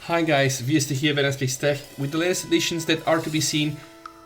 Hi guys, VST here, MEMC Tech, with the latest additions that are to be seen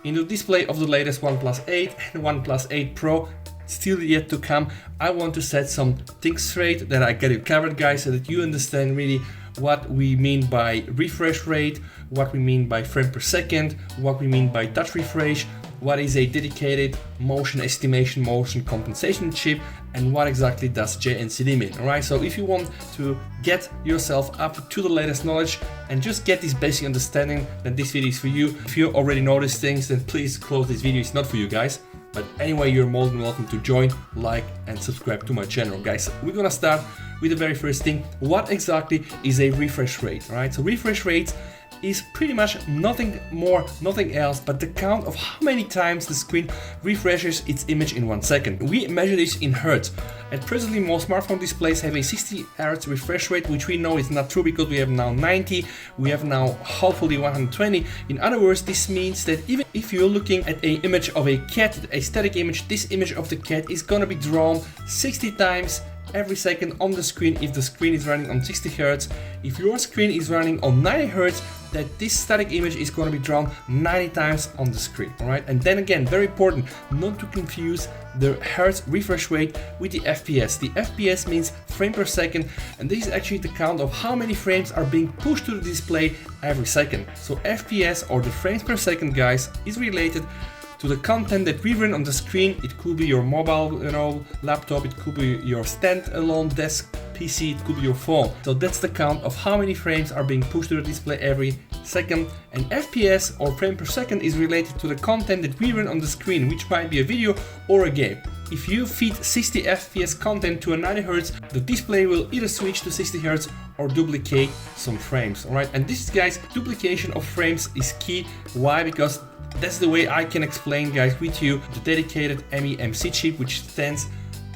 in the display of the latest OnePlus 8 and OnePlus 8 Pro. Still yet to come. I want to set some things straight, that I get it covered, guys, so that you understand really what we mean by refresh rate, what we mean by frame per second, what we mean by touch refresh, what is a dedicated motion estimation, motion compensation chip, and what exactly does JNCD mean. Alright, so if you want to get yourself up to the latest knowledge and just get this basic understanding, then this video is for you. If you already know these things, then please close this video, it's not for you guys. But anyway, you're more than welcome to join, like, and subscribe to my channel, guys. We're gonna start with the very first thing. What exactly is a refresh rate? Alright, so refresh rate is pretty much nothing more, nothing else but the count of how many times the screen refreshes its image in 1 second. We measure this in hertz. At presently, most smartphone displays have a 60 Hz refresh rate, which we know is not true because we have now 90, we have now hopefully 120. In other words, this means that even if you're looking at an image of a cat, a static image, this image of the cat is gonna be drawn 60 times every second on the screen if the screen is running on 60 Hz. If your screen is running on 90 Hz, that this static image is going to be drawn 90 times on the screen. Alright, and then again, very important not to confuse the Hertz refresh rate with the FPS. The FPS means frame per second, and this is actually the count of how many frames are being pushed to the display every second. So FPS, or the frames per second, guys, is related to the content that we run on the screen. It could be your mobile, laptop, it could be your standalone desk PC, it could be your phone. So that's the count of how many frames are being pushed to the display every second. And FPS, or frame per second, is related to the content that we run on the screen, which might be a video or a game. If you feed 60 FPS content to a 90 Hz, the display will either switch to 60 Hz or duplicate some frames. Alright, and this, guys, duplication of frames is key. Why? Because that's the way I can explain, guys, with you the dedicated MEMC chip, which stands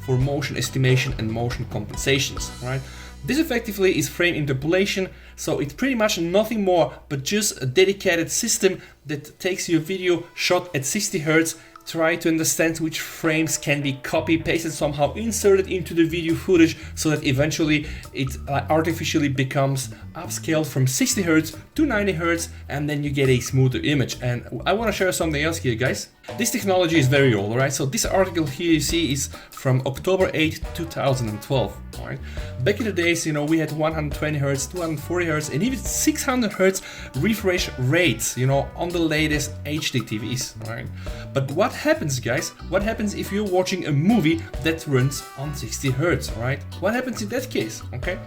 for motion estimation and motion compensations. Right? This effectively is frame interpolation, so it's pretty much nothing more but just a dedicated system that takes your video shot at 60 Hz, try to understand which frames can be copy pasted, somehow inserted into the video footage, so that eventually it artificially becomes upscaled from 60 Hz to 90 Hz, and then you get a smoother image. And I want to share something else here, guys. This technology is very old, alright? So this article here you see is from October 8, 2012. Alright? Back in the days, we had 120 Hz, 240 Hz, and even 600 Hz refresh rates, on the latest HD TVs. Alright? But what happens, guys? What happens if you're watching a movie that runs on 60 Hz, right? What happens in that case, okay?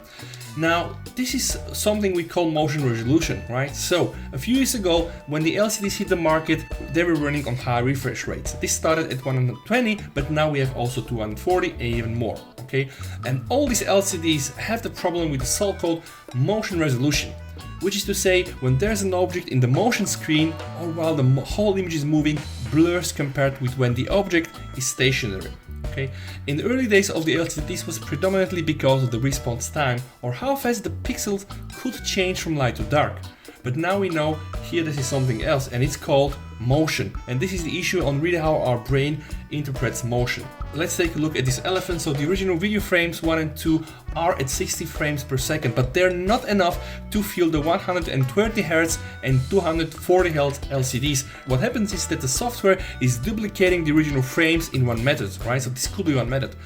Now, this is something we call motion resolution, right? So, a few years ago, when the LCDs hit the market, they were running on high refresh rates. This started at 120, but now we have also 240 and even more, okay? And all these LCDs have the problem with the so-called motion resolution, which is to say, when there's an object in the motion screen, or while the whole image is moving, blurs compared with when the object is stationary. Okay? In the early days of the LCD, this was predominantly because of the response time, or how fast the pixels could change from light to dark. But now we know here this is something else, and it's called motion. And this is the issue on really how our brain interprets motion. Let's take a look at this elephant. So the original video frames 1 and 2 are at 60 frames per second, but they're not enough to fill the 120 Hz and 240 Hz LCDs. What happens is that the software is duplicating the original frames in one method, right? So this could be one method.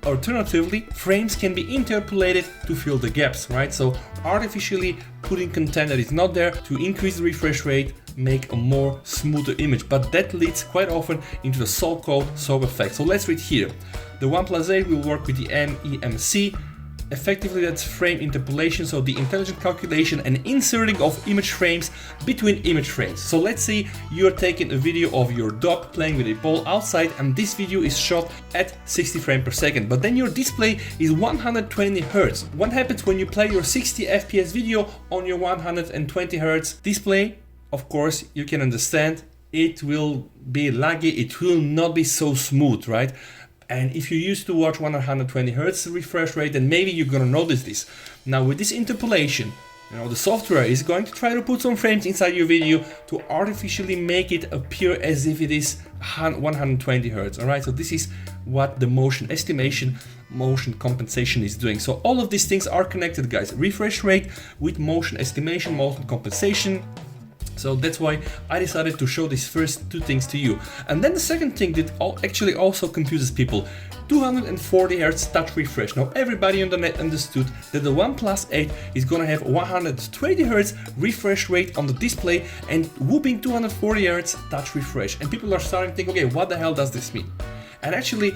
Alternatively, frames can be interpolated to fill the gaps, right? So artificially putting content that is not there to increase the refresh rate, make a more smoother image, but that leads quite often into the so-called soap effect. So let's read here. The OnePlus 8 will work with the MEMC. Effectively, that's frame interpolation, so the intelligent calculation and inserting of image frames between image frames. So let's say you're taking a video of your dog playing with a ball outside, and this video is shot at 60 frames per second, but then your display is 120 Hz. What happens when you play your 60 FPS video on your 120 Hz display? Of course, you can understand it will be laggy, it will not be so smooth, right? And if you used to watch 120 Hz refresh rate, then maybe you're gonna notice this. Now with this interpolation, You know, the software is going to try to put some frames inside your video to artificially make it appear as if it is 120 Hertz. All right, so this is what the motion estimation, motion compensation is doing. So all of these things are connected, guys. Refresh rate with motion estimation, motion compensation. So that's why I decided to show these first two things to you. And then the second thing that actually also confuses people, 240 Hz touch refresh. Now everybody on the net understood that the OnePlus 8 is gonna have 120 Hz refresh rate on the display and whooping 240 Hz touch refresh. And people are starting to think, okay, what the hell does this mean? And actually,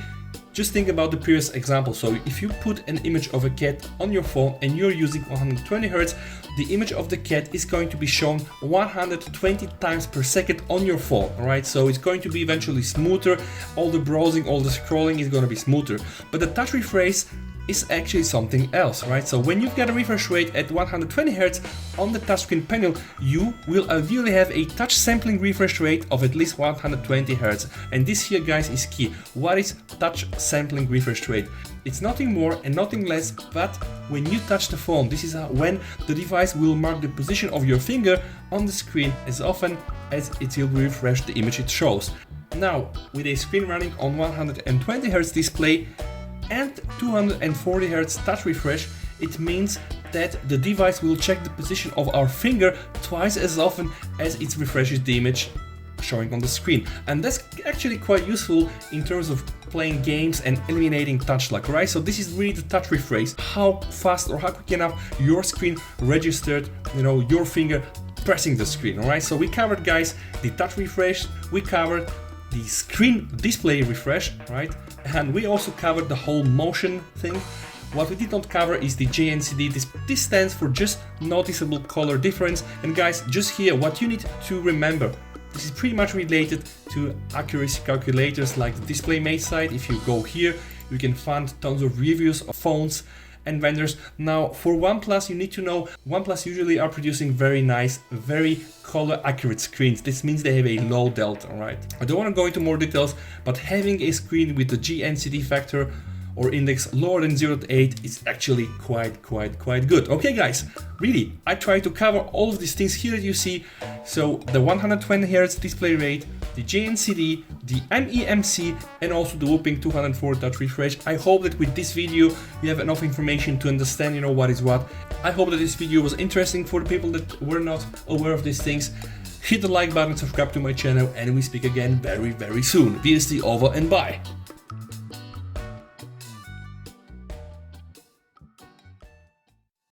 just think about the previous example. So if you put an image of a cat on your phone and you're using 120 Hz, the image of the cat is going to be shown 120 times per second on your phone, all right? So it's going to be eventually smoother. All the browsing, all the scrolling is going to be smoother. But the touch refresh is actually something else, right? So when you've got a refresh rate at 120 Hz on the touchscreen panel, you will ideally have a touch sampling refresh rate of at least 120 Hz. And this here, guys, is key. What is touch sampling refresh rate? It's nothing more and nothing less, but when you touch the phone, this is when the device will mark the position of your finger on the screen as often as it will refresh the image it shows. Now, with a screen running on 120 Hz display, and 240 Hz touch refresh, it means that the device will check the position of our finger twice as often as it refreshes the image showing on the screen. And that's actually quite useful in terms of playing games and eliminating touch lag, right? So this is really the touch refresh, how fast or how quick enough your screen registered, you know, your finger pressing the screen, all right? So we covered, guys, the touch refresh, we covered the screen display refresh, right? And we also covered the whole motion thing. What we did not cover is the JNCD. This stands for just noticeable color difference. And guys, just here, what you need to remember, this is pretty much related to accuracy calculators like the DisplayMate site. If you go here, you can find tons of reviews of phones and vendors. Now for OnePlus, you need to know OnePlus usually are producing very nice, very color accurate screens. This means they have a low delta, all right? I don't want to go into more details, but having a screen with the JNCD factor or index lower than 0.8 is actually quite good. Okay guys, really, I try to cover all of these things here that you see. So the 120 Hz display rate, the JNCD, the MEMC, and also the whooping 204 touch refresh. I hope that with this video you have enough information to understand, you know, what is what. I hope that this video was interesting for the people that were not aware of these things. Hit the like button, subscribe to my channel, and we speak again very soon. VST over and bye.